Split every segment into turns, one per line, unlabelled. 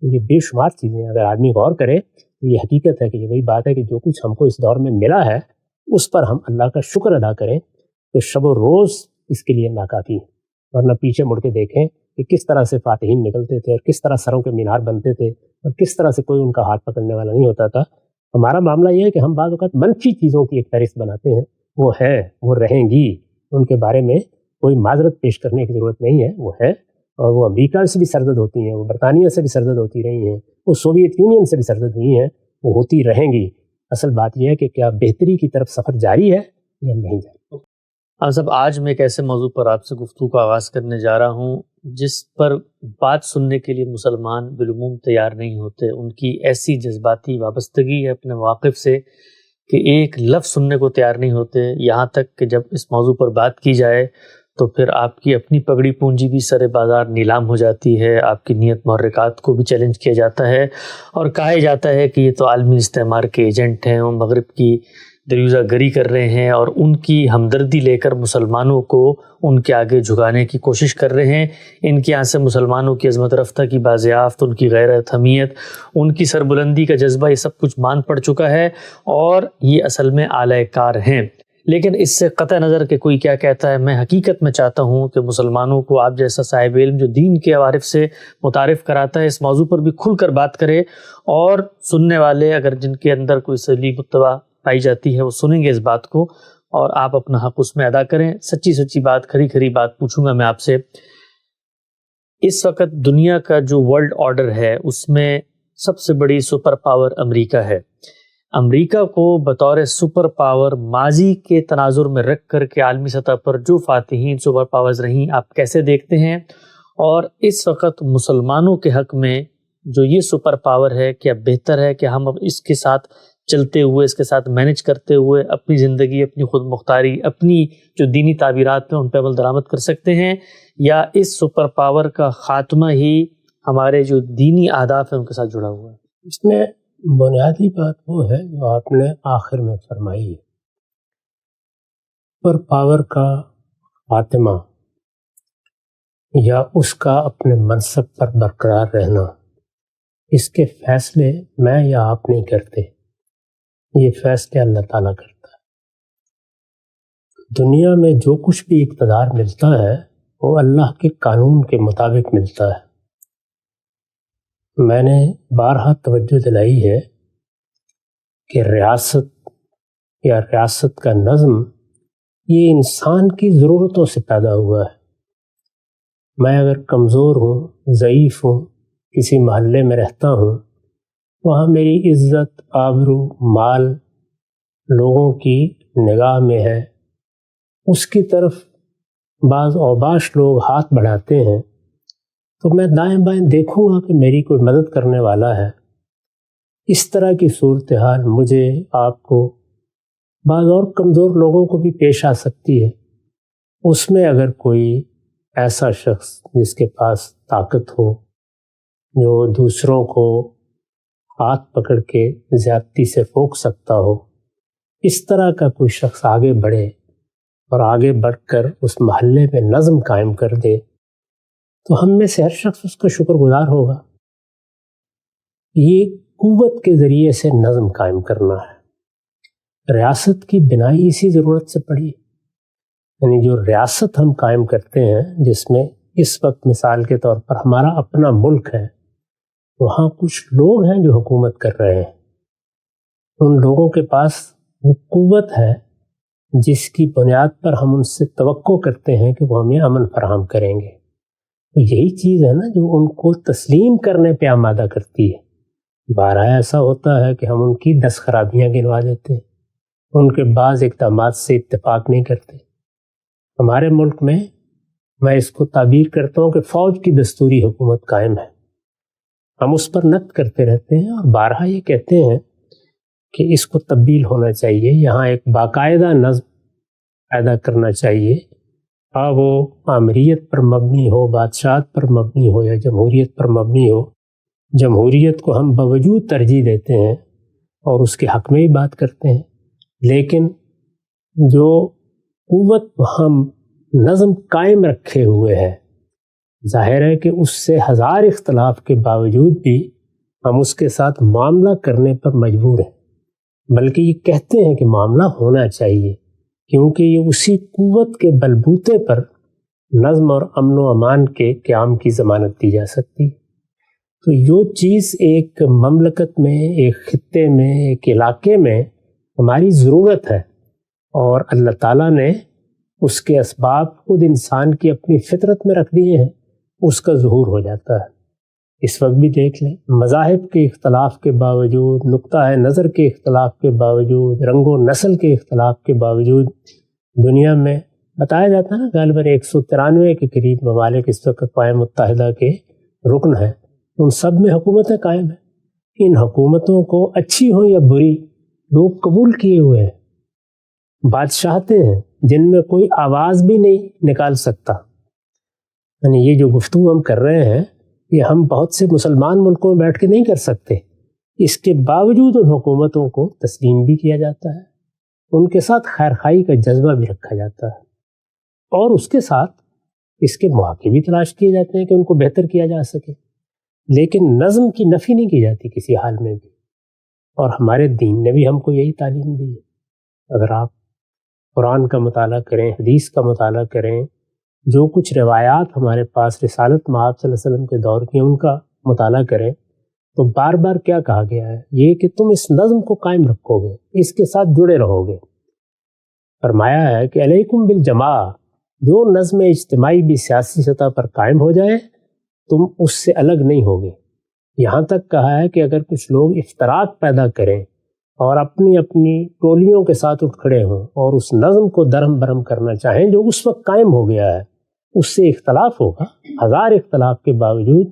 یہ بے شمار چیزیں اگر آدمی غور کرے تو یہ حقیقت ہے کہ یہ وہی بات ہے کہ جو کچھ ہم کو اس دور میں ملا ہے اس پر ہم اللہ کا شکر ادا کریں تو شب و روز اس کے لیے ناکافی ہے. ورنہ پیچھے مڑ کے دیکھیں کہ کس طرح سے فاتحین نکلتے تھے اور کس طرح سروں کے مینار بنتے تھے اور کس طرح سے کوئی ان کا ہاتھ پکڑنے والا نہیں ہوتا تھا. ہمارا معاملہ یہ ہے کہ ہم بعض اوقات منفی چیزوں کی ایک فہرست بناتے ہیں. وہ ہے، وہ رہیں گی، ان کے بارے میں کوئی معذرت پیش کرنے کی ضرورت نہیں ہے. وہ ہے، اور وہ امریکہ سے بھی سرزد ہوتی ہیں، وہ برطانیہ سے بھی سرزد ہوتی رہی ہیں، وہ سوویت یونین سے بھی سرزد ہوئی ہیں، وہ ہوتی رہیں گی. اصل بات یہ ہے کہ کیا بہتری کی طرف سفر جاری ہے یا نہیں جاری.
صاحب، آج میں ایک ایسے موضوع پر آپ سے گفتگو کا آغاز کرنے جا رہا ہوں جس پر بات سننے کے لیے مسلمان بالعموم تیار نہیں ہوتے. ان کی ایسی جذباتی وابستگی ہے اپنے مواقف سے کہ ایک لفظ سننے کو تیار نہیں ہوتے، یہاں تک کہ جب اس موضوع پر بات کی جائے تو پھر آپ کی اپنی پگڑی پونجی بھی سر بازار نیلام ہو جاتی ہے، آپ کی نیت محرکات کو بھی چیلنج کیا جاتا ہے اور کہا جاتا ہے کہ یہ تو عالمی استعمار کے ایجنٹ ہیں، وہ مغرب کی دریوزہ گری کر رہے ہیں اور ان کی ہمدردی لے کر مسلمانوں کو ان کے آگے جھکانے کی کوشش کر رہے ہیں. ان کے یہاں سے مسلمانوں کی عظمت رفتہ کی بازیافت، ان کی غیرت، حمیت، ان کی سربلندی کا جذبہ، یہ سب کچھ مان پڑ چکا ہے اور یہ اصل میں اعلی کار ہیں. لیکن اس سے قطع نظر کہ کوئی کیا کہتا ہے، میں حقیقت میں چاہتا ہوں کہ مسلمانوں کو آپ جیسا صاحب علم جو دین کے عوارف سے متعارف کراتا ہے، اس موضوع پر بھی کھل کر بات کرے اور سننے والے اگر جن کے اندر کوئی سلیب اتباع پائی جاتی ہے وہ سنیں گے اس بات کو اور آپ اپنا حق اس میں ادا کریں. سچی سچی بات، کھری کھری بات پوچھوں گا میں آپ سے. اس وقت دنیا کا جو ورلڈ آرڈر ہے اس میں سب سے بڑی سپر پاور امریکہ ہے. امریکہ کو بطور سپر پاور ماضی کے تناظر میں رکھ کر کے عالمی سطح پر جو فاتحین سپر پاورز رہیں آپ کیسے دیکھتے ہیں؟ اور اس وقت مسلمانوں کے حق میں جو یہ سپر پاور ہے، کیا بہتر ہے کہ ہم اب اس کے ساتھ چلتے ہوئے، اس کے ساتھ مینج کرتے ہوئے اپنی زندگی، اپنی خود مختاری، اپنی جو دینی تعبیرات ہیں ان پہ عمل درآمد کر سکتے ہیں، یا اس سپر پاور کا خاتمہ ہی ہمارے جو دینی اہداف ہیں ان کے ساتھ جڑا ہوا ہے؟
اس میں بنیادی بات وہ ہے جو آپ نے آخر میں فرمائی ہے، سپر پاور کا خاتمہ یا اس کا اپنے منصب پر برقرار رہنا، اس کے فیصلے میں یا آپ نہیں کرتے، یہ فیصلے اللہ تعالیٰ کرتا ہے. دنیا میں جو کچھ بھی اقتدار ملتا ہے وہ اللہ کے قانون کے مطابق ملتا ہے. میں نے بارہا توجہ دلائی ہے کہ ریاست یا ریاست کا نظم یہ انسان کی ضرورتوں سے پیدا ہوا ہے. میں اگر کمزور ہوں، ضعیف ہوں، کسی محلے میں رہتا ہوں، وہاں میری عزت، آبرو، مال لوگوں کی نگاہ میں ہے، اس کی طرف بعض اوباش لوگ ہاتھ بڑھاتے ہیں تو میں دائیں بائیں دیکھوں گا کہ میری کوئی مدد کرنے والا ہے. اس طرح کی صورتحال مجھے، آپ کو، بعض اور کمزور لوگوں کو بھی پیش آ سکتی ہے. اس میں اگر کوئی ایسا شخص جس کے پاس طاقت ہو، جو دوسروں کو ہاتھ پکڑ کے زیادتی سے روک سکتا ہو، اس طرح کا کوئی شخص آگے بڑھے اور آگے بڑھ کر اس محلے میں نظم قائم کر دے تو ہم میں سے ہر شخص اس کا شکر گزار ہوگا. یہ قوت کے ذریعے سے نظم قائم کرنا ہے. ریاست کی بنائی اسی ضرورت سے پڑی، یعنی جو ریاست ہم قائم کرتے ہیں جس میں اس وقت مثال کے طور پر ہمارا اپنا ملک ہے، وہاں کچھ لوگ ہیں جو حکومت کر رہے ہیں. ان لوگوں کے پاس وہ قوت ہے جس کی بنیاد پر ہم ان سے توقع کرتے ہیں کہ وہ ہمیں امن فراہم کریں گے. تو یہی چیز ہے نا جو ان کو تسلیم کرنے پہ آمادہ کرتی ہے. بارہا ایسا ہوتا ہے کہ ہم ان کی 10 خرابیاں گنوا دیتے ہیں، ان کے بعض اقدامات سے اتفاق نہیں کرتے. ہمارے ملک میں اس کو تعبیر کرتا ہوں کہ فوج کی دستوری حکومت قائم ہے. ہم اس پر نقد کرتے رہتے ہیں اور بارہا یہ کہتے ہیں کہ اس کو تبدیل ہونا چاہیے، یہاں ایک باقاعدہ نظم پیدا کرنا چاہیے، وہ آمریت پر مبنی ہو، بادشاہت پر مبنی ہو یا جمہوریت پر مبنی ہو. جمہوریت کو ہم باوجود ترجیح دیتے ہیں اور اس کے حق میں ہی بات کرتے ہیں، لیکن جو قوت ہم نظم قائم رکھے ہوئے ہے ظاہر ہے کہ اس سے ہزار اختلاف کے باوجود بھی ہم اس کے ساتھ معاملہ کرنے پر مجبور ہیں، بلکہ یہ کہتے ہیں کہ معاملہ ہونا چاہیے، کیونکہ یہ اسی قوت کے بلبوتے پر نظم اور امن و امان کے قیام کی ضمانت دی جا سکتی۔ تو جو چیز ایک مملکت میں، ایک خطے میں، ایک علاقے میں ہماری ضرورت ہے اور اللہ تعالیٰ نے اس کے اسباب خود انسان کی اپنی فطرت میں رکھ دیے ہیں، اس کا ظہور ہو جاتا ہے۔ اس وقت بھی دیکھ لیں، مذاہب کے اختلاف کے باوجود، نقطہ نظر کے اختلاف کے باوجود، رنگ و نسل کے اختلاف کے باوجود دنیا میں بتایا جاتا ہے نا، غالباً 193 کے قریب ممالک اس وقت اقوام متحدہ کے رکن ہیں، ان سب میں حکومتیں قائم ہیں۔ ان حکومتوں کو اچھی ہو یا بری لوگ قبول کیے ہوئے ہیں، بادشاہتے ہیں جن میں کوئی آواز بھی نہیں نکال سکتا۔ یعنی یہ جو گفتگو ہم کر رہے ہیں یہ ہم بہت سے مسلمان ملکوں میں بیٹھ کے نہیں کر سکتے، اس کے باوجود ان حکومتوں کو تسلیم بھی کیا جاتا ہے، ان کے ساتھ خیر خواہی کا جذبہ بھی رکھا جاتا ہے، اور اس کے ساتھ اس کے مواقع بھی تلاش کیے جاتے ہیں کہ ان کو بہتر کیا جا سکے، لیکن نظم کی نفی نہیں کی جاتی کسی حال میں بھی۔ اور ہمارے دین نے بھی ہم کو یہی تعلیم دی ہے۔ اگر آپ قرآن کا مطالعہ کریں، حدیث کا مطالعہ کریں، جو کچھ روایات ہمارے پاس رسالت مآب صلی اللہ علیہ وسلم کے دور کی ان کا مطالعہ کریں تو بار بار کیا کہا گیا ہے؟ یہ کہ تم اس نظم کو قائم رکھو گے، اس کے ساتھ جڑے رہو گے۔ فرمایا ہے کہ علیکم بالجماع، جو نظم اجتماعی بھی سیاسی سطح پر قائم ہو جائے تم اس سے الگ نہیں ہوگے۔ یہاں تک کہا ہے کہ اگر کچھ لوگ افتراق پیدا کریں اور اپنی اپنی ٹولیوں کے ساتھ اٹھ کھڑے ہوں اور اس نظم کو درہم برہم کرنا چاہیں جو اس وقت قائم ہو گیا ہے، اس سے اختلاف ہوگا، ہزار اختلاف کے باوجود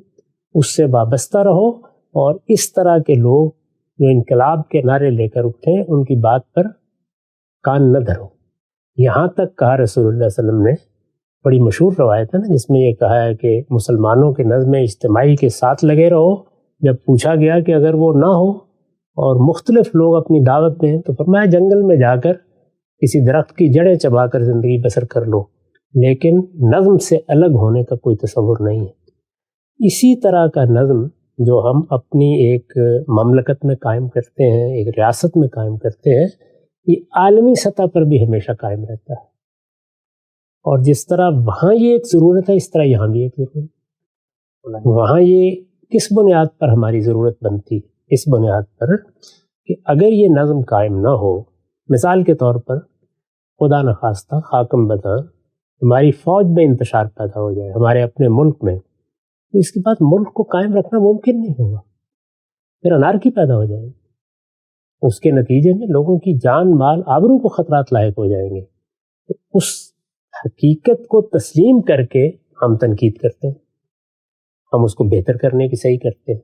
اس سے وابستہ رہو، اور اس طرح کے لوگ جو انقلاب کے نعرے لے کر اٹھیں ان کی بات پر کان نہ دھرو۔ یہاں تک کہا رسول اللہ صلی اللہ علیہ وسلم نے، بڑی مشہور روایت ہے نا جس میں یہ کہا ہے کہ مسلمانوں کے نظم اجتماعی کے ساتھ لگے رہو۔ جب پوچھا گیا کہ اگر وہ نہ ہو اور مختلف لوگ اپنی دعوت دیں تو فرمایا جنگل میں جا کر کسی درخت کی جڑیں چبا کر زندگی بسر کر لو، لیکن نظم سے الگ ہونے کا کوئی تصور نہیں ہے۔ اسی طرح کا نظم جو ہم اپنی ایک مملکت میں قائم کرتے ہیں، ایک ریاست میں قائم کرتے ہیں، یہ عالمی سطح پر بھی ہمیشہ قائم رہتا ہے، اور جس طرح وہاں یہ ایک ضرورت ہے اس طرح یہاں بھی ایک ضرورت ہے۔ وہاں یہ کس بنیاد پر ہماری ضرورت بنتی ہے؟ اس بنیاد پر کہ اگر یہ نظم قائم نہ ہو، مثال کے طور پر خدا نخواستہ خاکم بداں ہماری فوج میں انتشار پیدا ہو جائے ہمارے اپنے ملک میں، تو اس کے بعد ملک کو قائم رکھنا ممکن نہیں ہوگا، پھر انارکی پیدا ہو جائے گی، اس کے نتیجے میں لوگوں کی جان مال آبرو کو خطرات لاحق ہو جائیں گے۔ تو اس حقیقت کو تسلیم کر کے ہم تنقید کرتے ہیں، ہم اس کو بہتر کرنے کی صحیح کرتے ہیں،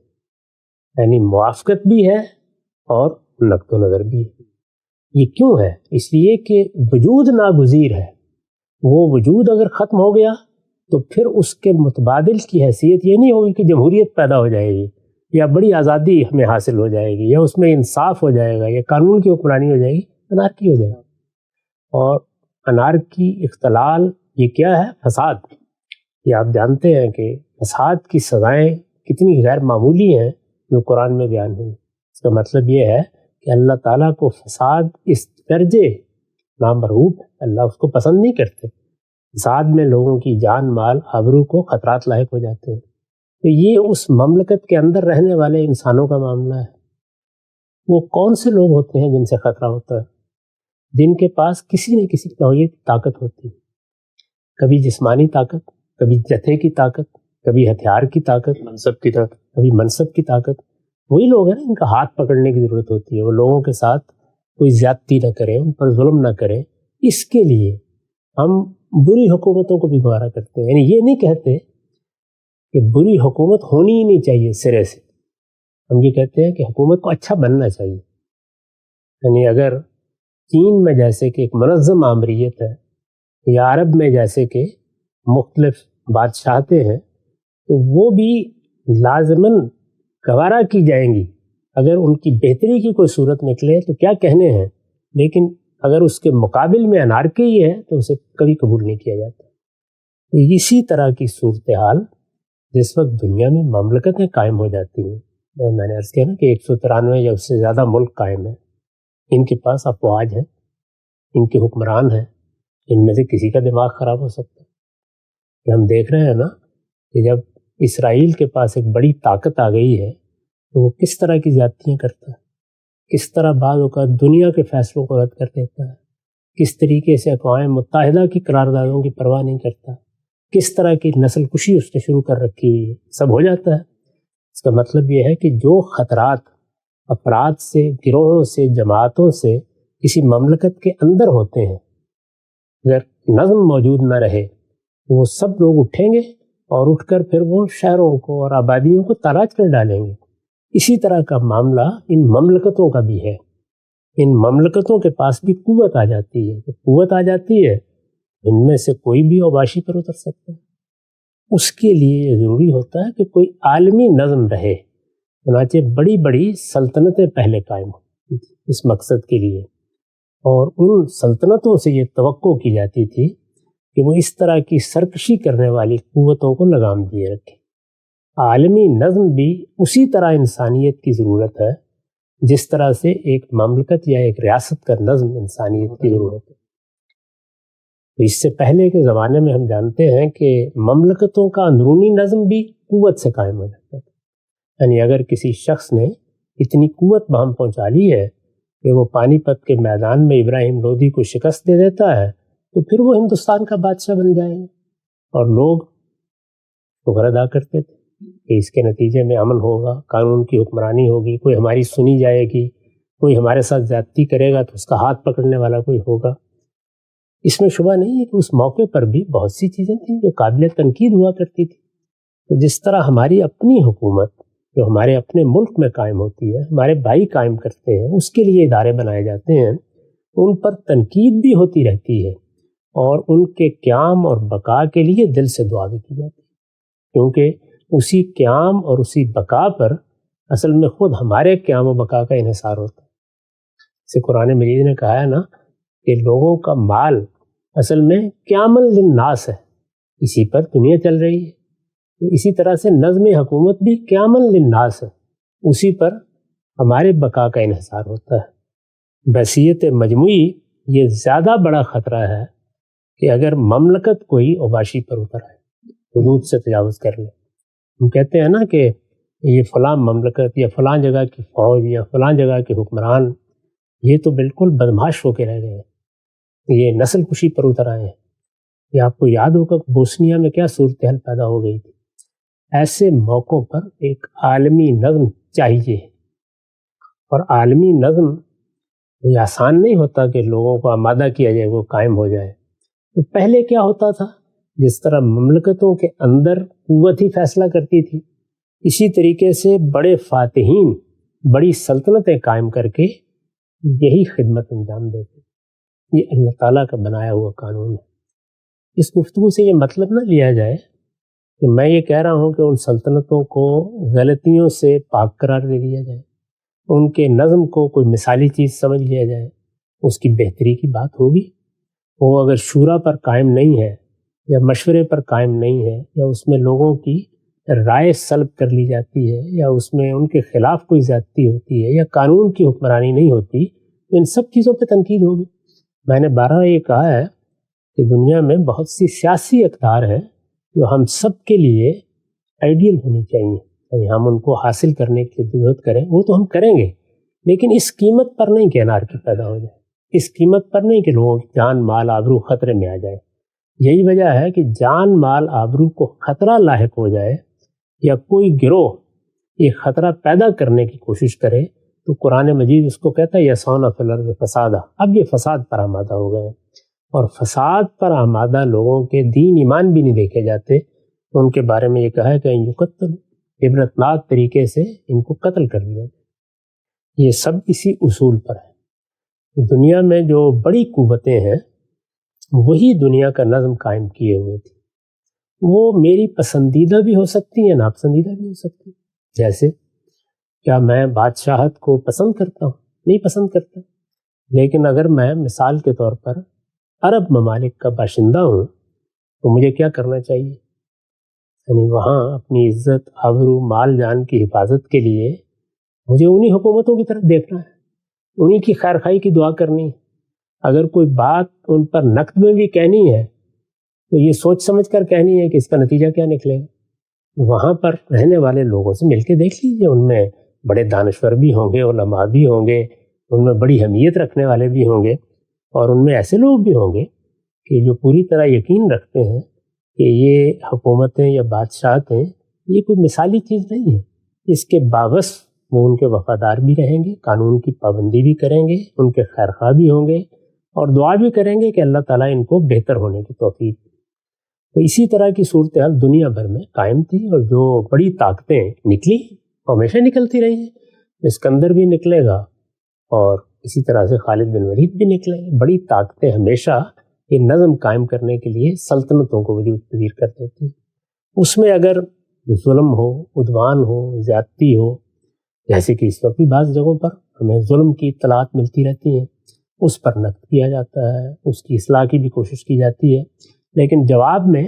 یعنی موافقت بھی ہے اور نقد و نظر بھی ہے۔ یہ کیوں ہے؟ اس لیے کہ وجود ناگزیر ہے، وہ وجود اگر ختم ہو گیا تو پھر اس کے متبادل کی حیثیت یہ نہیں ہوگی کہ جمہوریت پیدا ہو جائے گی یا بڑی آزادی ہمیں حاصل ہو جائے گی یا اس میں انصاف ہو جائے گا یا قانون کی حکمرانی ہو جائے گی، انارکی ہو جائے گی۔ اور انارکی اختلال یہ کیا ہے؟ فساد۔ یہ آپ جانتے ہیں کہ فساد کی سزائیں کتنی غیر معمولی ہیں جو قرآن میں بیان ہوئی۔ اس کا مطلب یہ ہے کہ اللہ تعالیٰ کو فساد اس درجے نامرغوب ہے، اللہ اس کو پسند نہیں کرتے۔ فساد میں لوگوں کی جان مال آبرو کو خطرات لاحق ہو جاتے ہیں۔ تو یہ اس مملکت کے اندر رہنے والے انسانوں کا معاملہ ہے۔ وہ کون سے لوگ ہوتے ہیں جن سے خطرہ ہوتا ہے؟ جن کے پاس کسی نہ کسی نوعیت کی طاقت ہوتی ہے، کبھی جسمانی طاقت، کبھی جتھے کی طاقت، کبھی ہتھیار کی طاقت،
منصب کی طاقت،
کبھی منصب کی طاقت۔ وہی لوگ ہیں ان کا ہاتھ پکڑنے کی ضرورت ہوتی ہے، وہ لوگوں کے ساتھ کوئی زیادتی نہ کریں، ان پر ظلم نہ کریں۔ اس کے لیے ہم بری حکومتوں کو بھی گوارا کرتے ہیں، یعنی یہ نہیں کہتے کہ بری حکومت ہونی ہی نہیں چاہیے سرے سے، ہم یہ کہتے ہیں کہ حکومت کو اچھا بننا چاہیے۔ یعنی اگر چین میں جیسے کہ ایک منظم آمریت ہے یا عرب میں جیسے کہ مختلف بادشاہتے ہیں، تو وہ بھی لازماً گوارا کی جائیں گی اگر ان کی بہتری کی کوئی صورت نکلے تو کیا کہنے ہیں، لیکن اگر اس کے مقابل میں انارکی ہی ہے تو اسے کبھی قبول نہیں کیا جاتا۔ تو اسی طرح کی صورتحال جس وقت دنیا میں مملکتیں قائم ہو جاتی ہیں، میں نے عرض کیا نا کہ 193 یا اس سے زیادہ ملک قائم ہیں، ان کے پاس افواج ہیں، ان کے حکمران ہیں، ان میں سے کسی کا دماغ خراب ہو سکتا ہے. کہ ہم دیکھ رہے ہیں نا کہ جب اسرائیل کے پاس ایک بڑی طاقت آ گئی ہے تو وہ کس طرح کی زیادتیاں کرتا ہے، کس طرح بعض اوقات دنیا کے فیصلوں کو رد کر دیتا ہے، کس طریقے سے اقوام متحدہ کی قراردادوں کی پرواہ نہیں کرتا، کس طرح کی نسل کشی اس نے شروع کر رکھی ہوئی ہے، سب ہو جاتا ہے. اس کا مطلب یہ ہے کہ جو خطرات افراد سے، گروہوں سے، جماعتوں سے کسی مملکت کے اندر ہوتے ہیں، اگر نظم موجود نہ رہے وہ سب لوگ اٹھیں گے اور اٹھ کر پھر وہ شہروں کو اور آبادیوں کو تاراج کر ڈالیں گے. اسی طرح کا معاملہ ان مملکتوں کا بھی ہے. ان مملکتوں کے پاس بھی قوت آ جاتی ہے. قوت آ جاتی ہے، ان میں سے کوئی بھی اوباشی پر اتر سکتا ہے. اس کے لیے یہ ضروری ہوتا ہے کہ کوئی عالمی نظم رہے. چنانچہ بڑی بڑی سلطنتیں پہلے قائم ہوتی تھیں اس مقصد کے لیے، اور ان سلطنتوں سے یہ توقع کی جاتی تھی کہ وہ اس طرح کی سرکشی کرنے والی قوتوں کو لگام دیے رکھیں. عالمی نظم بھی اسی طرح انسانیت کی ضرورت ہے جس طرح سے ایک مملکت یا ایک ریاست کا نظم انسانیت کی ضرورت ہے. تو اس سے پہلے کے زمانے میں ہم جانتے ہیں کہ مملکتوں کا اندرونی نظم بھی قوت سے قائم ہو جاتا تھا. یعنی اگر کسی شخص نے اتنی قوت بہم پہنچا لی ہے کہ وہ پانی پت کے میدان میں ابراہیم لودھی کو شکست دے دیتا ہے تو پھر وہ ہندوستان کا بادشاہ بن جائے گا. اور لوگ شکر ادا کرتے تھے کہ اس کے نتیجے میں امن ہوگا، قانون کی حکمرانی ہوگی، کوئی ہماری سنی جائے گی، کوئی ہمارے ساتھ زیادتی کرے گا تو اس کا ہاتھ پکڑنے والا کوئی ہوگا. اس میں شبہ نہیں ہے کہ اس موقع پر بھی بہت سی چیزیں تھیں جو قابل تنقید ہوا کرتی تھی. تو جس طرح ہماری اپنی حکومت جو ہمارے اپنے ملک میں قائم ہوتی ہے، ہمارے بھائی قائم کرتے ہیں، اس کے لیے ادارے بنائے جاتے ہیں، ان پر تنقید بھی ہوتی رہتی ہے اور ان کے قیام اور بقا کے لیے دل سے دعا بھی کی جاتی ہے، کیونکہ اسی قیام اور اسی بقا پر اصل میں خود ہمارے قیام و بقا کا انحصار ہوتا ہے. جیسے قرآن مجید نے کہا ہے نا کہ لوگوں کا مال اصل میں قیام للناس ہے، اسی پر دنیا چل رہی ہے. تو اسی طرح سے نظم حکومت بھی قیام للناس ہے، اسی پر ہمارے بقا کا انحصار ہوتا ہے. بحیثیت مجموعی یہ زیادہ بڑا خطرہ ہے کہ اگر مملکت کوئی اوباشی پر اتر آئے، حدود سے تجاوز کر لے. ہم کہتے ہیں نا کہ یہ فلاں مملکت یا فلاں جگہ کی فوج یا فلاں جگہ کے حکمران یہ تو بالکل بدمعاش ہو کے رہ گئے ہیں، یہ نسل کشی پر اتر آئے ہیں. یہ آپ کو یاد ہوگا بوسنیا میں کیا صورتحال پیدا ہو گئی تھی. ایسے موقعوں پر ایک عالمی نظم چاہیے، اور عالمی نظم یہ آسان نہیں ہوتا کہ لوگوں کو آمادہ کیا جائے، وہ قائم ہو جائے. تو پہلے کیا ہوتا تھا، جس طرح مملکتوں کے اندر قوت ہی فیصلہ کرتی تھی، اسی طریقے سے بڑے فاتحین بڑی سلطنتیں قائم کر کے یہی خدمت انجام دیتے. یہ اللہ تعالیٰ کا بنایا ہوا قانون ہے. اس گفتگو سے یہ مطلب نہ لیا جائے کہ میں یہ کہہ رہا ہوں کہ ان سلطنتوں کو غلطیوں سے پاک قرار دے دیا جائے، ان کے نظم کو کوئی مثالی چیز سمجھ لیا جائے. اس کی بہتری کی بات ہوگی. وہ اگر شورا پر قائم نہیں ہے یا مشورے پر قائم نہیں ہے یا اس میں لوگوں کی رائے سلب کر لی جاتی ہے یا اس میں ان کے خلاف کوئی زیادتی ہوتی ہے یا قانون کی حکمرانی نہیں ہوتی، تو ان سب چیزوں پہ تنقید ہوگی. میں نے بارہا یہ کہا ہے کہ دنیا میں بہت سی سیاسی اقدار ہیں جو ہم سب کے لیے آئیڈیل ہونی چاہیے، یعنی ہم ان کو حاصل کرنے کی ضرورت کریں، وہ تو ہم کریں گے، لیکن اس قیمت پر نہیں کہ انارکی پیدا ہو جائے، اس قیمت پر نہیں کہ لوگوں کی جان مال آبرو خطرے میں آ جائے. یہی وجہ ہے کہ جان مال آبرو کو خطرہ لاحق ہو جائے یا کوئی گروہ یہ خطرہ پیدا کرنے کی کوشش کرے تو قرآن مجید اس کو کہتا ہے یسعون فی الارض فسادا. اب یہ فساد پر آمادہ ہو گئے، اور فساد پر آمادہ لوگوں کے دین ایمان بھی نہیں دیکھے جاتے. ان کے بارے میں یہ کہا ہے کہ یقتل، عبرتناک طریقے سے ان کو قتل کر دیا جائے. یہ سب اسی اصول پر ہے. دنیا میں جو بڑی قوتیں ہیں وہی دنیا کا نظم قائم کیے ہوئے تھے. وہ میری پسندیدہ بھی ہو سکتی ہیں، ناپسندیدہ بھی ہو سکتی ہیں. جیسے کیا میں بادشاہت کو پسند کرتا ہوں؟ نہیں پسند کرتا. لیکن اگر میں مثال کے طور پر عرب ممالک کا باشندہ ہوں تو مجھے کیا کرنا چاہیے؟ یعنی وہاں اپنی عزت، آبرو، مال جان کی حفاظت کے لیے مجھے انہی حکومتوں کی طرف دیکھنا ہے، انہی کی خیر خواہی کی دعا کرنی ہے۔ اگر کوئی بات ان پر نقد میں بھی کہنی ہے تو یہ سوچ سمجھ کر کہنی ہے کہ اس کا نتیجہ کیا نکلے گا۔ وہاں پر رہنے والے لوگوں سے مل کے دیکھ لیجیے، ان میں بڑے دانشور بھی ہوں گے، علماء بھی ہوں گے، ان میں بڑی اہمیت رکھنے والے بھی ہوں گے، اور ان میں ایسے لوگ بھی ہوں گے کہ جو پوری طرح یقین رکھتے ہیں کہ یہ حکومتیں یا بادشاہتیں یہ کوئی مثالی چیز نہیں ہے، اس کے باوس وہ ان کے وفادار بھی رہیں گے، قانون کی پابندی بھی کریں گے، ان کے خیر خواہ بھی ہوں گے، اور دعا بھی کریں گے کہ اللہ تعالیٰ ان کو بہتر ہونے کی توفیق۔ تو اسی طرح کی صورتحال دنیا بھر میں قائم تھی، اور جو بڑی طاقتیں نکلی ہمیشہ نکلتی رہی ہیں۔ اسکندر بھی نکلے گا، اور اسی طرح سے خالد بن ولید بھی نکلے گا۔ بڑی طاقتیں ہمیشہ یہ نظم قائم کرنے کے لیے سلطنتوں کو وجود پذیر کر دیتی ہیں۔ اس میں اگر ظلم ہو، عدوان ہو، زیادتی ہو، جیسے کہ اس وقت بھی بعض جگہوں پر ہمیں ظلم کی اطلاعات ملتی رہتی ہیں، اس پر نقد کیا جاتا ہے، اس کی اصلاح کی بھی کوشش کی جاتی ہے، لیکن جواب میں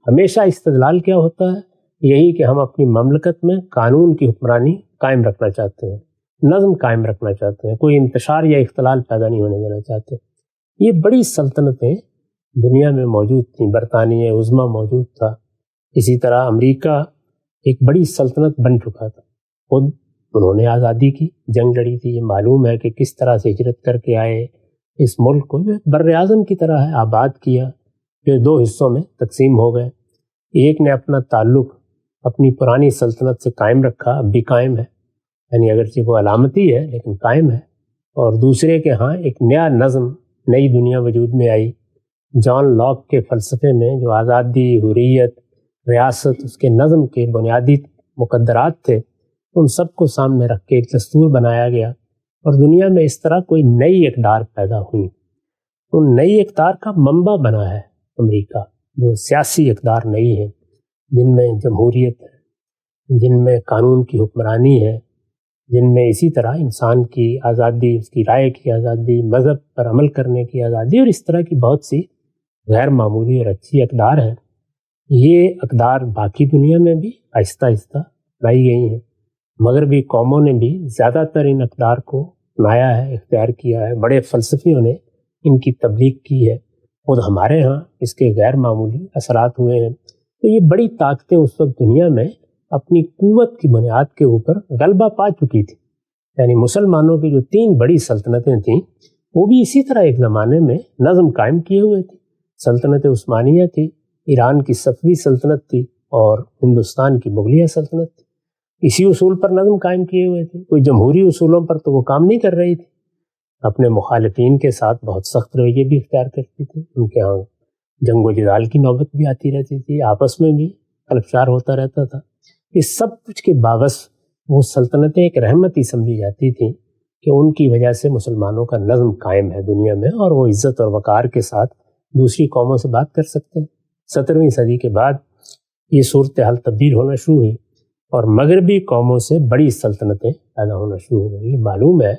ہمیشہ استدلال کیا ہوتا ہے؟ یہی کہ ہم اپنی مملکت میں قانون کی حکمرانی قائم رکھنا چاہتے ہیں، نظم قائم رکھنا چاہتے ہیں، کوئی انتشار یا اختلال پیدا نہیں ہونے دینا چاہتے۔ یہ بڑی سلطنتیں دنیا میں موجود تھیں، برطانیہ عظمیٰ موجود تھا، اسی طرح امریکہ ایک بڑی سلطنت بن چکا تھا، خود انہوں نے آزادی کی جنگ لڑی تھی۔ یہ معلوم ہے کہ کس طرح سے ہجرت کر کے آئے، اس ملک کو جو بر اعظم کی طرح ہے آباد کیا، جو دو حصوں میں تقسیم ہو گئے۔ ایک نے اپنا تعلق اپنی پرانی سلطنت سے قائم رکھا، اب بھی قائم ہے، یعنی اگرچہ وہ علامتی ہے لیکن قائم ہے، اور دوسرے کے ہاں ایک نیا نظم، نئی دنیا وجود میں آئی۔ جان لاک کے فلسفے میں جو آزادی، حریت، ریاست، اس کے نظم کے بنیادی مقدرات تھے، ان سب کو سامنے رکھ کے ایک دستور بنایا گیا، اور دنیا میں اس طرح کوئی نئی اقدار پیدا ہوئی۔ ان نئی اقدار کا منبع بنا ہے امریکہ، جو سیاسی اقدار نئی ہے، جن میں جمہوریت ہے، جن میں قانون کی حکمرانی ہے، جن میں اسی طرح انسان کی آزادی، اس کی رائے کی آزادی، مذہب پر عمل کرنے کی آزادی، اور اس طرح کی بہت سی غیر معمولی اور اچھی اقدار ہیں۔ یہ اقدار باقی دنیا میں بھی آہستہ آہستہ لائی گئی ہیں۔ مغربی قوموں نے بھی زیادہ تر ان اقدار کو اپنایا ہے، اختیار کیا ہے، بڑے فلسفیوں نے ان کی تبلیغ کی ہے، خود ہمارے ہاں اس کے غیر معمولی اثرات ہوئے ہیں۔ تو یہ بڑی طاقتیں اس وقت دنیا میں اپنی قوت کی بنیاد کے اوپر غلبہ پا چکی تھی، یعنی مسلمانوں کی جو 3 بڑی سلطنتیں تھیں وہ بھی اسی طرح ایک زمانے میں نظم قائم کیے ہوئے تھے۔ سلطنت عثمانیہ تھی، ایران کی صفوی سلطنت تھی، اور ہندوستان کی مغلیہ سلطنت تھی۔ اسی اصول پر نظم قائم کیے ہوئے تھے، کوئی جمہوری اصولوں پر تو وہ کام نہیں کر رہی تھی، اپنے مخالفین کے ساتھ بہت سخت رویے بھی اختیار کرتی تھی، ان کے ہاں جنگ و جدال کی نوبت بھی آتی رہتی تھی، آپس میں بھی خلفشار ہوتا رہتا تھا۔ اس سب کچھ کے باوجود وہ سلطنتیں ایک رحمت ہی سمجھی جاتی تھیں کہ ان کی وجہ سے مسلمانوں کا نظم قائم ہے دنیا میں، اور وہ عزت اور وقار کے ساتھ دوسری قوموں سے بات کر سکتے ہیں۔ 17ویں صدی کے بعد یہ صورتحال تبدیل ہونا شروع ہوئی، اور مغربی قوموں سے بڑی سلطنتیں پیدا ہونا شروع ہو گئی۔ معلوم ہے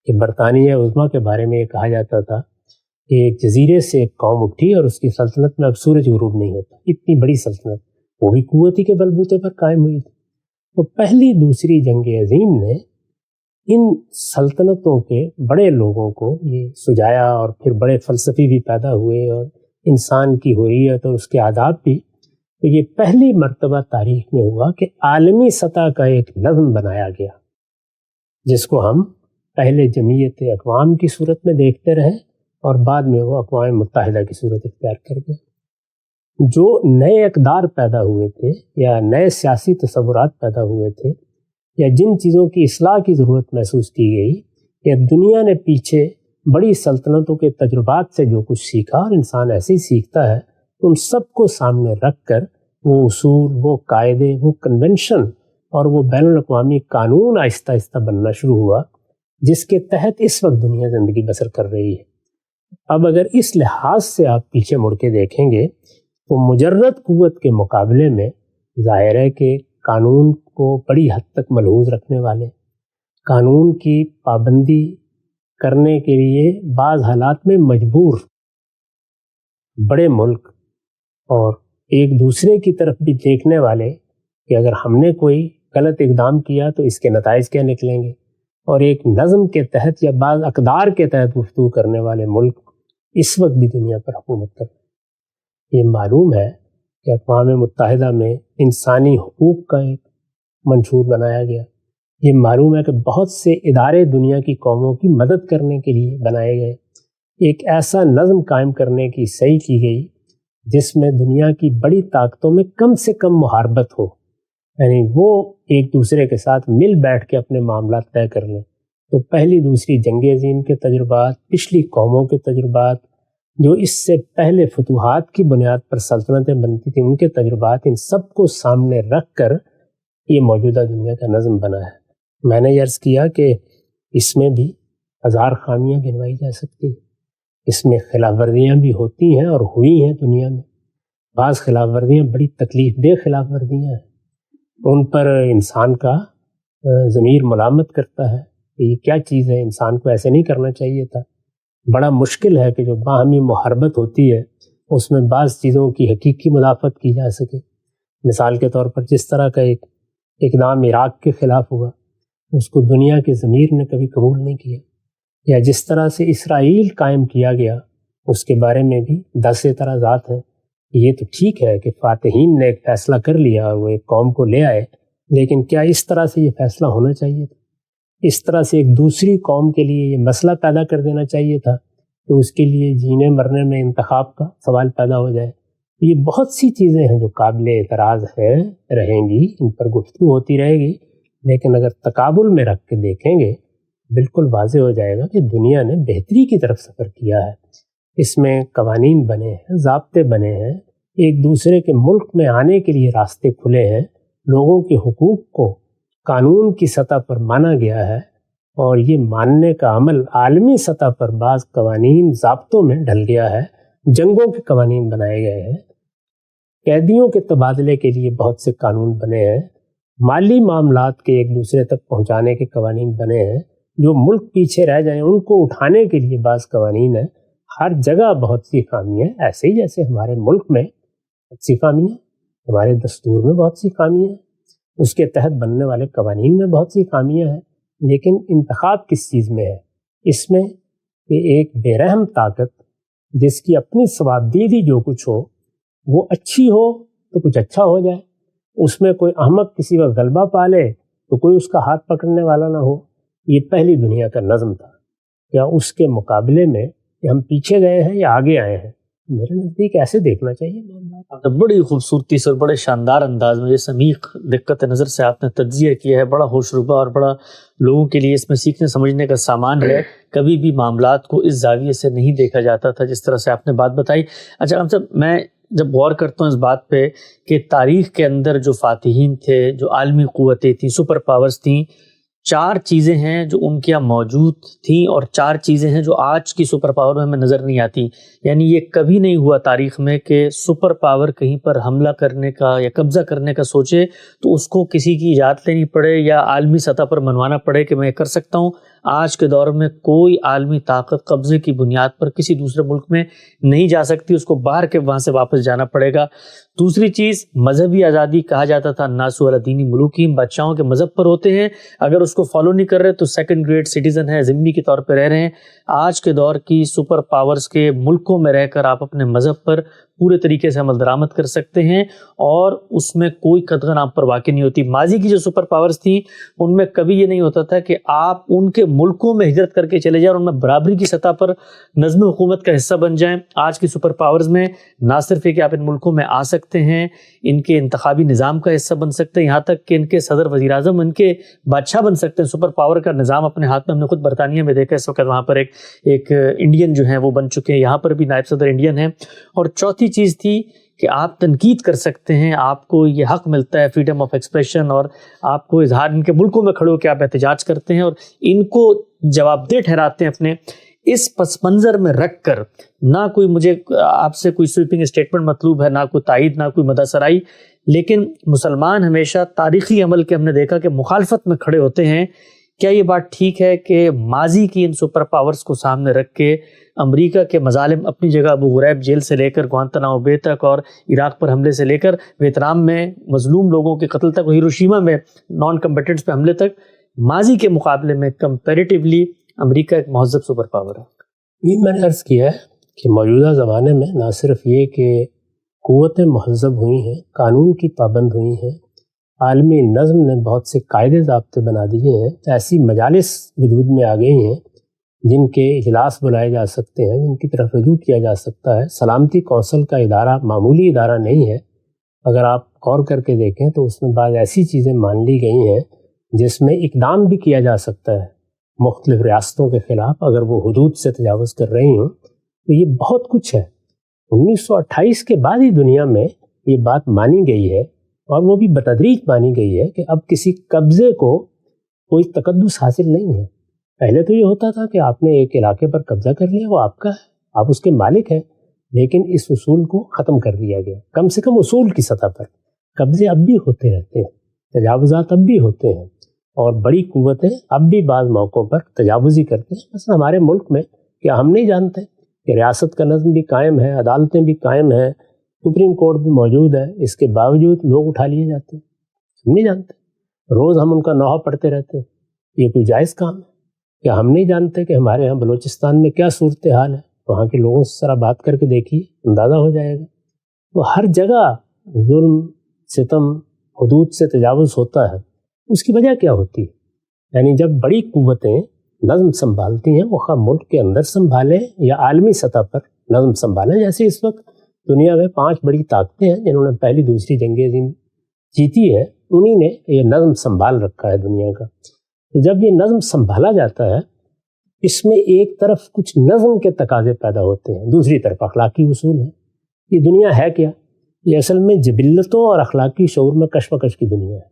کہ برطانیہ عظمیٰ کے بارے میں یہ کہا جاتا تھا کہ ایک جزیرے سے ایک قوم اٹھی اور اس کی سلطنت میں اب سورج غروب نہیں ہوتا، اتنی بڑی سلطنت، وہ بھی قوتی کے بلبوتے پر قائم ہوئی تھی۔ تو پہلی دوسری جنگ عظیم نے ان سلطنتوں کے بڑے لوگوں کو یہ سجایا، اور پھر بڑے فلسفی بھی پیدا ہوئے، اور انسان کی حریت اور اس کے آداب بھی۔ تو یہ پہلی مرتبہ تاریخ میں ہوا کہ عالمی سطح کا ایک نظم بنایا گیا، جس کو ہم پہلے جمعیت اقوام کی صورت میں دیکھتے رہے، اور بعد میں وہ اقوام متحدہ کی صورت اختیار کر گیا۔ جو نئے اقدار پیدا ہوئے تھے، یا نئے سیاسی تصورات پیدا ہوئے تھے، یا جن چیزوں کی اصلاح کی ضرورت محسوس کی گئی، یا دنیا نے پیچھے بڑی سلطنتوں کے تجربات سے جو کچھ سیکھا، اور انسان ایسے ہی سیکھتا ہے، ان سب کو سامنے رکھ کر وہ اصول، وہ قاعدے، وہ کنونشن اور وہ بین الاقوامی قانون آہستہ آہستہ بننا شروع ہوا، جس کے تحت اس وقت دنیا زندگی بسر کر رہی ہے۔ اب اگر اس لحاظ سے آپ پیچھے مڑ کے دیکھیں گے تو مجرد قوت کے مقابلے میں ظاہر ہے کہ قانون کو بڑی حد تک ملحوظ رکھنے والے، قانون کی پابندی کرنے کے لیے بعض حالات میں مجبور بڑے ملک اور ایک دوسرے کی طرف بھی دیکھنے والے کہ اگر ہم نے کوئی غلط اقدام کیا تو اس کے نتائج کیا نکلیں گے، اور ایک نظم کے تحت یا بعض اقدار کے تحت گفتگو کرنے والے ملک اس وقت بھی دنیا پر حکومت کر رہے ہیں۔ یہ معلوم ہے کہ اقوام متحدہ میں انسانی حقوق کا ایک منشور بنایا گیا، یہ معلوم ہے کہ بہت سے ادارے دنیا کی قوموں کی مدد کرنے کے لیے بنائے گئے، ایک ایسا نظم قائم کرنے کی صحیح کی گئی جس میں دنیا کی بڑی طاقتوں میں کم سے کم محاربت ہو، یعنی وہ ایک دوسرے کے ساتھ مل بیٹھ کے اپنے معاملات طے کر لیں۔ تو پہلی دوسری جنگ عظیم کے تجربات، پچھلی قوموں کے تجربات، جو اس سے پہلے فتوحات کی بنیاد پر سلطنتیں بنتی تھیں، ان کے تجربات، ان سب کو سامنے رکھ کر یہ موجودہ دنیا کا نظم بنا ہے۔ میں نے عرض کیا کہ اس میں بھی ہزار خامیاں گنوائی جا سکتی ہیں، اس میں خلاف ورزیاں بھی ہوتی ہیں اور ہوئی ہیں دنیا میں، بعض خلاف ورزیاں بڑی تکلیف دہ خلاف ورزیاں ہیں، ان پر انسان کا ضمیر ملامت کرتا ہے کہ یہ کیا چیز ہے، انسان کو ایسے نہیں کرنا چاہیے تھا۔ بڑا مشکل ہے کہ جو باہمی محاربت ہوتی ہے اس میں بعض چیزوں کی حقیقی مدافعت کی جا سکے۔ مثال کے طور پر جس طرح کا ایک اقدام عراق کے خلاف ہوا، اس کو دنیا کے ضمیر نے کبھی قبول نہیں کیا، یا جس طرح سے اسرائیل قائم کیا گیا اس کے بارے میں بھی 10 اعتراضات ہیں۔ یہ تو ٹھیک ہے کہ فاتحین نے ایک فیصلہ کر لیا، وہ ایک قوم کو لے آئے، لیکن کیا اس طرح سے یہ فیصلہ ہونا چاہیے تھا؟ اس طرح سے ایک دوسری قوم کے لیے یہ مسئلہ پیدا کر دینا چاہیے تھا کہ اس کے لیے جینے مرنے میں انتخاب کا سوال پیدا ہو جائے؟ یہ بہت سی چیزیں ہیں جو قابل اعتراض ہیں، رہیں گی، ان پر گفتگو ہوتی رہے گی، لیکن اگر تقابل میں رکھ کے دیکھیں گے بالکل واضح ہو جائے گا کہ دنیا نے بہتری کی طرف سفر کیا ہے۔ اس میں قوانین بنے ہیں، ضابطے بنے ہیں، ایک دوسرے کے ملک میں آنے کے لیے راستے کھلے ہیں، لوگوں کے حقوق کو قانون کی سطح پر مانا گیا ہے، اور یہ ماننے کا عمل عالمی سطح پر بعض قوانین ضابطوں میں ڈھل گیا ہے، جنگوں کے قوانین بنائے گئے ہیں، قیدیوں کے تبادلے کے لیے بہت سے قانون بنے ہیں، مالی معاملات کے ایک دوسرے تک پہنچانے کے قوانین بنے ہیں، جو ملک پیچھے رہ جائیں ان کو اٹھانے کے لیے بعض قوانین ہیں۔ ہر جگہ بہت سی خامیاں، ایسے ہی جیسے ہمارے ملک میں بہت سی خامیاں، ہمارے دستور میں بہت سی خامیاں ہیں، اس کے تحت بننے والے قوانین میں بہت سی خامیاں ہیں، لیکن انتخاب کس چیز میں ہے؟ اس میں کہ ایک بے رحم طاقت جس کی اپنی ثوابدیدی جو کچھ ہو وہ اچھی ہو تو کچھ اچھا ہو جائے، اس میں کوئی احمق کسی کا غلبہ پا لے تو کوئی اس کا ہاتھ پکڑنے والا نہ ہو۔ یہ پہلی دنیا کا نظم تھا۔ کیا اس کے مقابلے میں کہ ہم پیچھے گئے ہیں یا آگے آئے ہیں؟ میرے نزدیک ایسے دیکھنا چاہیے معاملات۔
بڑی خوبصورتی سے اور بڑے شاندار انداز میں، یہ سمیق دقت نظر سے آپ نے تجزیہ کیا ہے، بڑا ہوشربا اور بڑا لوگوں کے لیے اس میں سیکھنے سمجھنے کا سامان ہے۔ کبھی بھی معاملات کو اس زاویے سے نہیں دیکھا جاتا تھا جس طرح سے آپ نے بات بتائی۔ اچھا ہم سب، میں جب غور کرتا ہوں اس بات پہ کہ تاریخ کے اندر جو فاتحین تھے، جو عالمی قوتیں تھیں، سپر پاورز تھیں، 4 چیزیں ہیں جو ان کے یہاں موجود تھیں اور 4 چیزیں ہیں جو آج کی سپر پاور میں ہمیں نظر نہیں آتی۔ یعنی یہ کبھی نہیں ہوا تاریخ میں کہ سپر پاور کہیں پر حملہ کرنے کا یا قبضہ کرنے کا سوچے تو اس کو کسی کی اجازت لینی پڑے یا عالمی سطح پر منوانا پڑے کہ میں یہ کر سکتا ہوں۔ آج کے دور میں کوئی عالمی طاقت قبضے کی بنیاد پر کسی دوسرے ملک میں نہیں جا سکتی، اس کو باہر کے وہاں سے واپس جانا پڑے گا۔ دوسری چیز، مذہبی آزادی، کہا جاتا تھا الناس علی دین ملوکہم، بادشاہوں کے مذہب پر ہوتے ہیں، اگر اس کو فالو نہیں کر رہے تو سیکنڈ گریڈ سٹیزن ہے، ذمہ کے طور پہ رہ رہے ہیں۔ آج کے دور کی سپر پاورز کے ملکوں میں رہ کر آپ اپنے مذہب پر پورے طریقے سے عمل درآمد کر سکتے ہیں اور اس میں کوئی قدغن آپ پر واقع نہیں ہوتی۔ ماضی کی جو سپر پاورز تھیں ان میں کبھی یہ نہیں ہوتا تھا کہ آپ ان کے ملکوں میں ہجرت کر کے چلے جائیں اور ان میں برابری کی سطح پر نظم حکومت کا حصہ بن جائیں۔ آج کی سپر پاورز میں نہ صرف یہ کہ آپ ان ملکوں میں آ سکتے ہیں، ان کے انتخابی نظام کا حصہ بن سکتے ہیں، یہاں تک کہ ان کے صدر، وزیر اعظم، ان کے بادشاہ بن سکتے ہیں۔ سپر پاور کا نظام اپنے ہاتھ میں، ہم نے خود برطانیہ میں دیکھا، اس وقت وہاں پر ایک انڈین جو ہیں وہ بن چکے ہیں، یہاں پر بھی نائب صدر انڈین ہیں۔ اور چوتھی چیز تھی کہ آپ تنقید کر سکتے ہیں، آپ کو یہ حق ملتا ہے فریڈم آف ایکسپریشن، اور آپ کو اظہار، ان کے ملکوں میں کھڑے ہو کے آپ احتجاج کرتے ہیں اور ان کو جواب دہ ٹھہراتے ہیں۔ اپنے اس پس منظر میں رکھ کر نہ کوئی مجھے آپ سے کوئی سویپنگ اسٹیٹمنٹ مطلوب ہے، نہ کوئی تائید، نہ کوئی مدح سرائی، لیکن مسلمان ہمیشہ تاریخی عمل کے ہم نے دیکھا کہ مخالفت میں کھڑے ہوتے ہیں۔ کیا یہ بات ٹھیک ہے کہ ماضی کی ان سپر پاورز کو سامنے رکھ کے امریکہ کے مظالم اپنی جگہ، ابو غریب جیل سے لے کر گوانتانامو بے تک، اور عراق پر حملے سے لے کر ویتنام میں مظلوم لوگوں کے قتل تک، اور ہیروشیما میں نان کمبیٹنٹس پہ حملے تک، ماضی کے مقابلے میں کمپیریٹیولی امریکہ ایک مہذب سپر پاور ہے۔
یہ میں نے عرض کیا ہے کہ موجودہ زمانے میں نہ صرف یہ کہ قوتیں مہذب ہوئی ہیں، قانون کی پابند ہوئی ہیں، عالمی نظم نے بہت سے قاعدے ضابطے بنا دیے ہیں، ایسی مجالس وجود میں آ گئی ہیں جن کے اجلاس بلائے جا سکتے ہیں، جن کی طرف رجوع کیا جا سکتا ہے۔ سلامتی کونسل کا ادارہ معمولی ادارہ نہیں ہے، اگر آپ غور کر کے دیکھیں تو اس میں بعض ایسی چیزیں مان لی گئی ہیں جس میں اقدام بھی کیا جا سکتا ہے مختلف ریاستوں کے خلاف اگر وہ حدود سے تجاوز کر رہی ہوں۔ تو یہ بہت کچھ ہے۔ 1928 کے بعد ہی دنیا میں یہ بات مانی گئی ہے، اور وہ بھی بتدریج مانی گئی ہے کہ اب کسی قبضے کو کوئی تقدس حاصل نہیں ہے۔ پہلے تو یہ ہوتا تھا کہ آپ نے ایک علاقے پر قبضہ کر لیا، وہ آپ کا ہے، آپ اس کے مالک ہیں، لیکن اس اصول کو ختم کر دیا گیا۔ کم سے کم اصول کی سطح پر قبضے اب بھی ہوتے رہتے ہیں، تجاوزات اب بھی ہوتے ہیں، اور بڑی قوتیں اب بھی بعض موقعوں پر تجاوز ہی کرتے ہیں۔ مثلا ہمارے ملک میں کیا ہم نہیں جانتے کہ ریاست کا نظم بھی قائم ہے، عدالتیں بھی قائم ہیں، سپریم کورٹ بھی موجود ہے، اس کے باوجود لوگ اٹھا لیے جاتے ہیں؟ ہم نہیں جانتے، روز ہم ان کا نوحہ پڑھتے رہتے ہیں۔ یہ کوئی جائز کام ہے؟ کیا ہم نہیں جانتے کہ ہمارے یہاں بلوچستان میں کیا صورتحال ہے؟ وہاں کے لوگوں سے ذرا بات کر کے دیکھیے، اندازہ ہو جائے گا۔ وہ ہر جگہ ظلم، ستم، حدود سے تجاوز ہوتا ہے۔ اس کی وجہ کیا ہوتی ہے؟ یعنی جب بڑی قوتیں نظم سنبھالتی ہیں، وہ خواہ ملک کے اندر سنبھالیں یا عالمی سطح پر نظم سنبھالیں، جیسے اس وقت دنیا میں 5 بڑی طاقتیں ہیں جنہوں نے پہلی دوسری جنگ عظیم جیتی ہے، انہی نے یہ نظم سنبھال رکھا ہے دنیا کا۔ جب یہ نظم سنبھالا جاتا ہے، اس میں ایک طرف کچھ نظم کے تقاضے پیدا ہوتے ہیں، دوسری طرف اخلاقی اصول ہیں۔ یہ دنیا ہے کیا؟ یہ اصل میں جبلتوں اور اخلاقی شعور میں کشمکش کی دنیا ہے۔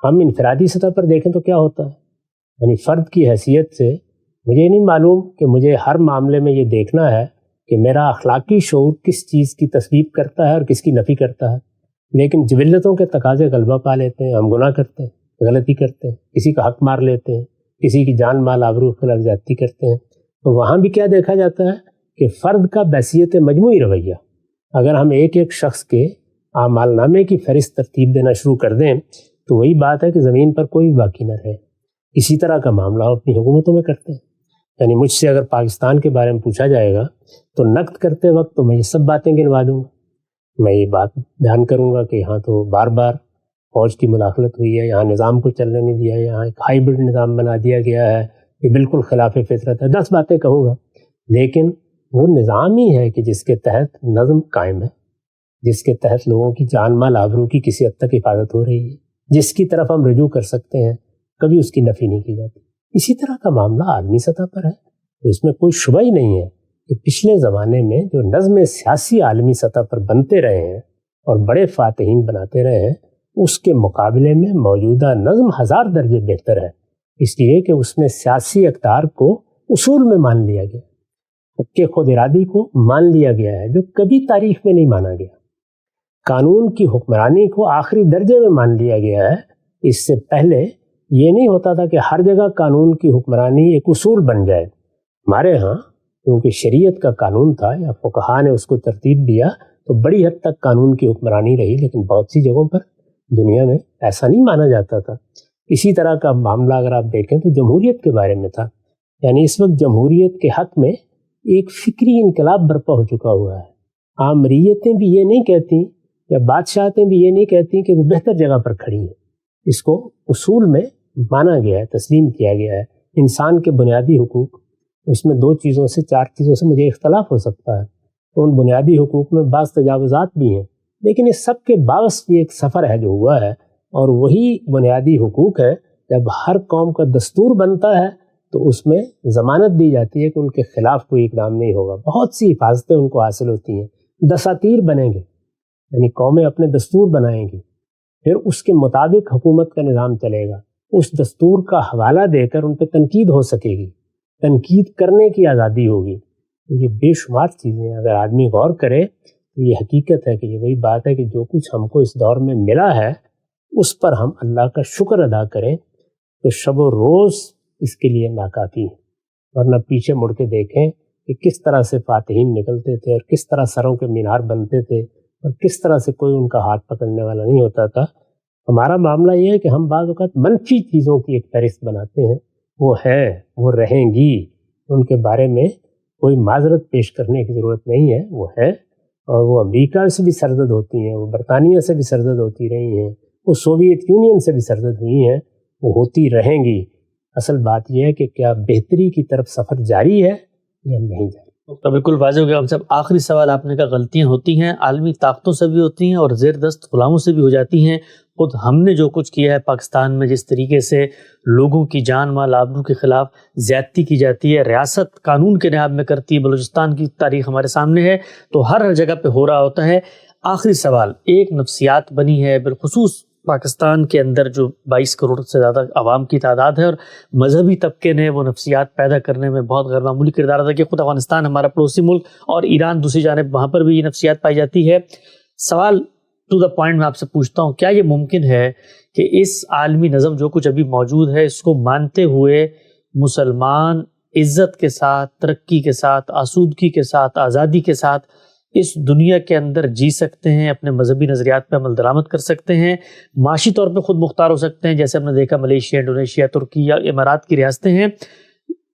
ہم انفرادی سطح پر دیکھیں تو کیا ہوتا ہے، یعنی فرد کی حیثیت سے مجھے نہیں معلوم کہ مجھے ہر معاملے میں یہ دیکھنا ہے کہ میرا اخلاقی شعور کس چیز کی تصویب کرتا ہے اور کس کی نفی کرتا ہے، لیکن جبلتوں کے تقاضے غلبہ پا لیتے ہیں، ہم گناہ کرتے ہیں، غلطی کرتے ہیں، کسی کا حق مار لیتے ہیں، کسی کی جان مال آبرو کے خلاف زیادتی کرتے ہیں۔ تو وہاں بھی کیا دیکھا جاتا ہے کہ فرد کا بحیثیت مجموعی رویہ، اگر ہم ایک ایک شخص کے اعمال نامے کی فہرست ترتیب دینا شروع کر دیں تو وہی بات ہے کہ زمین پر کوئی باقی نہ رہے۔ اسی طرح کا معاملہ ہم اپنی حکومتوں میں کرتے ہیں۔ یعنی مجھ سے اگر پاکستان کے بارے میں پوچھا جائے گا تو نقد کرتے وقت تو میں یہ سب باتیں گنوا دوں گا، میں یہ بات بیان کروں گا کہ یہاں تو بار بار فوج کی مداخلت ہوئی ہے، یہاں نظام کو چلنے نہیں دیا، یہاں ایک ہائیبرڈ نظام بنا دیا گیا ہے، یہ بالکل خلاف فطرت ہے، 10 باتیں کہوں گا، لیکن وہ نظام ہی ہے کہ جس کے تحت نظم قائم ہے، جس کے تحت لوگوں کی جان مال آبرو کی کسی حد تک حفاظت ہو رہی ہے، جس کی طرف ہم رجوع کر سکتے ہیں، کبھی اس کی نفی نہیں کی جاتی۔ اسی طرح کا معاملہ عالمی سطح پر ہے، تو اس میں کوئی شبہ ہی نہیں ہے کہ پچھلے زمانے میں جو نظم سیاسی عالمی سطح پر بنتے رہے ہیں اور بڑے فاتحین بناتے رہے ہیں، اس کے مقابلے میں موجودہ نظم 1000 درجے بہتر ہے، اس لیے کہ اس میں سیاسی اقدار کو اصول میں مان لیا گیا، حق خود ارادی کو مان لیا گیا ہے جو کبھی تاریخ میں نہیں مانا گیا، قانون کی حکمرانی کو آخری درجے میں مان لیا گیا ہے۔ اس سے پہلے یہ نہیں ہوتا تھا کہ ہر جگہ قانون کی حکمرانی ایک اصول بن جائے۔ ہمارے ہاں کیونکہ شریعت کا قانون تھا یا فقہا نے اس کو ترتیب دیا تو بڑی حد تک قانون کی حکمرانی رہی، لیکن بہت سی جگہوں پر دنیا میں ایسا نہیں مانا جاتا تھا۔ اسی طرح کا معاملہ اگر آپ دیکھیں تو جمہوریت کے بارے میں تھا، یعنی اس وقت جمہوریت کے حق میں ایک فکری انقلاب برپا ہو چکا ہوا ہے۔ آمریتیں بھی یہ نہیں کہتی یا بادشاہتیں بھی یہ نہیں کہتی کہ وہ بہتر جگہ پر کھڑی ہیں، اس کو اصول میں مانا گیا ہے، تسلیم کیا گیا ہے۔ انسان کے بنیادی حقوق، اس میں 2 چیزوں سے 4 چیزوں سے مجھے اختلاف ہو سکتا ہے، ان بنیادی حقوق میں بعض تجاوزات بھی ہیں، لیکن اس سب کے باعث بھی ایک سفر ہے جو ہوا ہے، اور وہی بنیادی حقوق ہے۔ جب ہر قوم کا دستور بنتا ہے تو اس میں ضمانت دی جاتی ہے کہ ان کے خلاف کوئی اقدام نہیں ہوگا، بہت سی حفاظتیں ان کو حاصل ہوتی ہیں، دساتیر بنیں گے، یعنی قومیں اپنے دستور بنائیں گی، پھر اس کے مطابق حکومت کا نظام چلے گا، اس دستور کا حوالہ دے کر ان پہ تنقید ہو سکے گی، تنقید کرنے کی آزادی ہوگی۔ یہ بے شمار چیزیں اگر آدمی غور کرے تو یہ حقیقت ہے کہ یہ وہی بات ہے کہ جو کچھ ہم کو اس دور میں ملا ہے اس پر ہم اللہ کا شکر ادا کریں تو شب و روز اس کے لیے ناکافی ہے، ورنہ پیچھے مڑ کے دیکھیں کہ کس طرح سے فاتحین نکلتے تھے اور کس طرح سروں کے مینار بنتے تھے اور کس طرح سے کوئی ان کا ہاتھ پکڑنے والا نہیں ہوتا تھا. ہمارا معاملہ یہ ہے کہ ہم بعض اوقات منفی چیزوں کی ایک فہرست بناتے ہیں. وہ ہیں، وہ رہیں گی، ان کے بارے میں کوئی معذرت پیش کرنے کی ضرورت نہیں ہے. وہ ہے، اور وہ امریکہ سے بھی سرزد ہوتی ہیں، وہ برطانیہ سے بھی سرزد ہوتی رہی ہیں، وہ سوویت یونین سے بھی سرزد ہوئی ہیں، وہ ہوتی رہیں گی. اصل بات یہ ہے کہ کیا بہتری کی طرف سفر جاری ہے یا نہیں جاری.
تو بالکل واضح ہو گیا. ہم سب آخری سوال آپ نے کہا غلطیاں ہوتی ہیں، عالمی طاقتوں سے بھی ہوتی ہیں اور زیر دست غلاموں سے بھی ہو جاتی ہیں. خود ہم نے جو کچھ کیا ہے پاکستان میں، جس طریقے سے لوگوں کی جان مال آبرو کے خلاف زیادتی کی جاتی ہے، ریاست قانون کے نہاد میں کرتی ہے، بلوچستان کی تاریخ ہمارے سامنے ہے، تو ہر جگہ پہ ہو رہا ہوتا ہے. آخری سوال، ایک نفسیات بنی ہے بالخصوص پاکستان کے اندر جو 22 کروڑ سے زیادہ عوام کی تعداد ہے، اور مذہبی طبقے نے وہ نفسیات پیدا کرنے میں بہت غیر معمولی کردار ادا کیا. خود افغانستان ہمارا پڑوسی ملک اور ایران دوسری جانب، وہاں پر بھی یہ نفسیات پائی جاتی ہے. سوال ٹو دا پوائنٹ میں آپ سے پوچھتا ہوں، کیا یہ ممکن ہے کہ اس عالمی نظم جو کچھ ابھی موجود ہے اس کو مانتے ہوئے مسلمان عزت کے ساتھ، ترقی کے ساتھ، آسودگی کے ساتھ، آزادی کے ساتھ اس دنیا کے اندر جی سکتے ہیں، اپنے مذہبی نظریات پہ عمل درآمد کر سکتے ہیں، معاشی طور پہ خود مختار ہو سکتے ہیں، جیسے ہم نے دیکھا ملیشیا، انڈونیشیا، ترکی یا امارات کی ریاستیں ہیں؟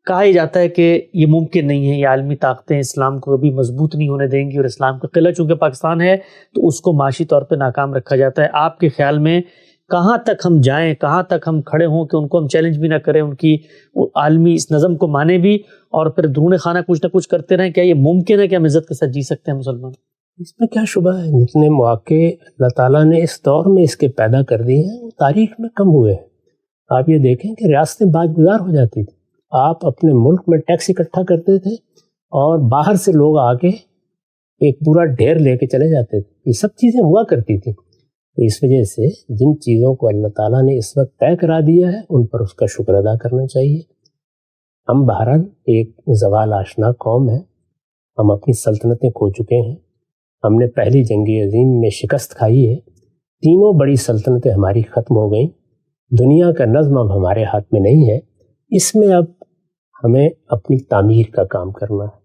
کہا یہ جاتا ہے کہ یہ ممکن نہیں ہے، یہ عالمی طاقتیں اسلام کو کبھی مضبوط نہیں ہونے دیں گی، اور اسلام کا قلعہ چونکہ پاکستان ہے تو اس کو معاشی طور پہ ناکام رکھا جاتا ہے. آپ کے خیال میں کہاں تک ہم جائیں، کہاں تک ہم کھڑے ہوں کہ ان کو ہم چیلنج بھی نہ کریں، ان کی عالمی اس نظم کو مانیں بھی، اور پھر درون خانہ کچھ نہ کچھ کرتے رہیں؟ کیا یہ ممکن ہے کہ ہم عزت کے ساتھ جی سکتے ہیں مسلمان؟
اس میں کیا شبہ ہے، جتنے مواقع اللہ تعالیٰ نے اس دور میں اس کے پیدا کر دیے ہیں وہ تاریخ میں کم ہوئے ہیں. آپ یہ دیکھیں کہ ریاستیں باج گزار ہو جاتی تھیں، آپ اپنے ملک میں ٹیکس اکٹھا کرتے تھے اور باہر سے لوگ آ کے ایک پورا ڈھیر لے کے چلے جاتے تھے. یہ سب چیزیں ہوا کرتی تھیں. تو اس وجہ سے جن چیزوں کو اللہ تعالیٰ نے اس وقت طے کرا دیا ہے ان پر اس کا شکر ادا کرنا چاہیے. ہم بہرحال ایک زوال آشنا قوم ہے، ہم اپنی سلطنتیں کھو چکے ہیں، ہم نے پہلی جنگ عظیم میں شکست کھائی ہے، تینوں بڑی سلطنتیں ہماری ختم ہو گئیں، دنیا کا نظم اب ہمارے ہاتھ میں نہیں ہے. اس میں اب ہمیں اپنی تعمیر کا کام کرنا ہے.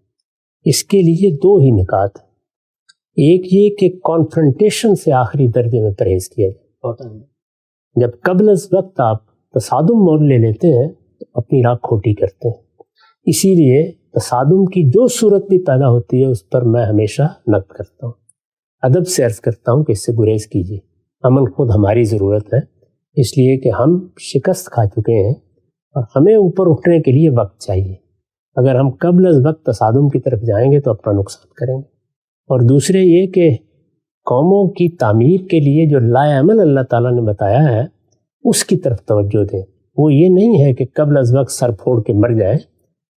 اس کے لیے دو ہی نکات ہیں. ایک یہ کہ کانفرنٹیشن سے آخری درجے میں پرہیز کیا جائے. جب قبل از وقت آپ تصادم مول لے لیتے ہیں تو اپنی راہ کھوٹی کرتے ہیں. اسی لیے تصادم کی جو صورت بھی پیدا ہوتی ہے اس پر میں ہمیشہ نقد کرتا ہوں، ادب سے عرض کرتا ہوں کہ اس سے گریز کیجیے. امن خود ہماری ضرورت ہے، اس لیے کہ ہم شکست کھا چکے ہیں اور ہمیں اوپر اٹھنے کے لیے وقت چاہیے. اگر ہم قبل از وقت تصادم کی طرف جائیں گے تو اپنا نقصان کریں گے. اور دوسرے یہ کہ قوموں کی تعمیر کے لیے جو لائے عمل اللہ تعالیٰ نے بتایا ہے اس کی طرف توجہ دیں. وہ یہ نہیں ہے کہ قبل از وقت سر پھوڑ کے مر جائیں،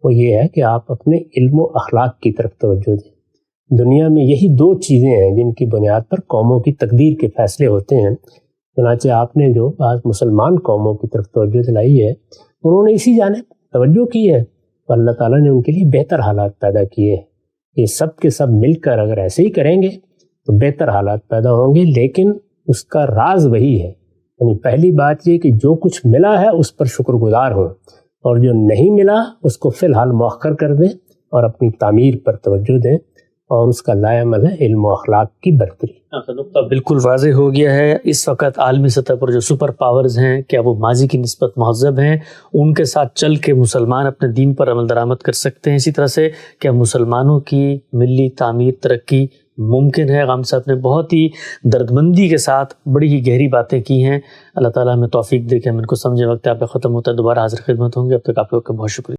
وہ یہ ہے کہ آپ اپنے علم و اخلاق کی طرف توجہ دیں. دنیا میں یہی دو چیزیں ہیں جن کی بنیاد پر قوموں کی تقدیر کے فیصلے ہوتے ہیں. چنانچہ آپ نے جو بعض مسلمان قوموں کی طرف توجہ دلائی ہے انہوں نے اسی جانب توجہ کی ہے، تو اللہ تعالیٰ نے ان کے لیے بہتر حالات پیدا کیے ہیں. یہ سب کے سب مل کر اگر ایسے ہی کریں گے تو بہتر حالات پیدا ہوں گے. لیکن اس کا راز وہی ہے، یعنی پہلی بات یہ کہ جو کچھ ملا ہے اس پر شکر گزار ہوں، اور جو نہیں ملا اس کو فی الحال مؤخر کر دیں اور اپنی تعمیر پر توجہ دیں، اور اس کا لائے عمل ہے علم و اخلاق کی برتری.
نقطہ بالکل واضح ہو گیا ہے. اس وقت عالمی سطح پر جو سپر پاورز ہیں، کیا وہ ماضی کی نسبت مہذب ہیں؟ ان کے ساتھ چل کے مسلمان اپنے دین پر عمل درآمد کر سکتے ہیں. اسی طرح سے کیا مسلمانوں کی ملی تعمیر، ترقی ممکن ہے؟ غام صاحب نے بہت ہی دردمندی کے ساتھ بڑی ہی گہری باتیں کی ہیں. اللہ تعالیٰ ہمیں توفیق دے کہ ہم ان کو سمجھیں. وقت آپ کا ختم ہوتا ہے، دوبارہ حاضر خدمت ہوں گے. اب تک آپ لوگ کا بہت شکریہ.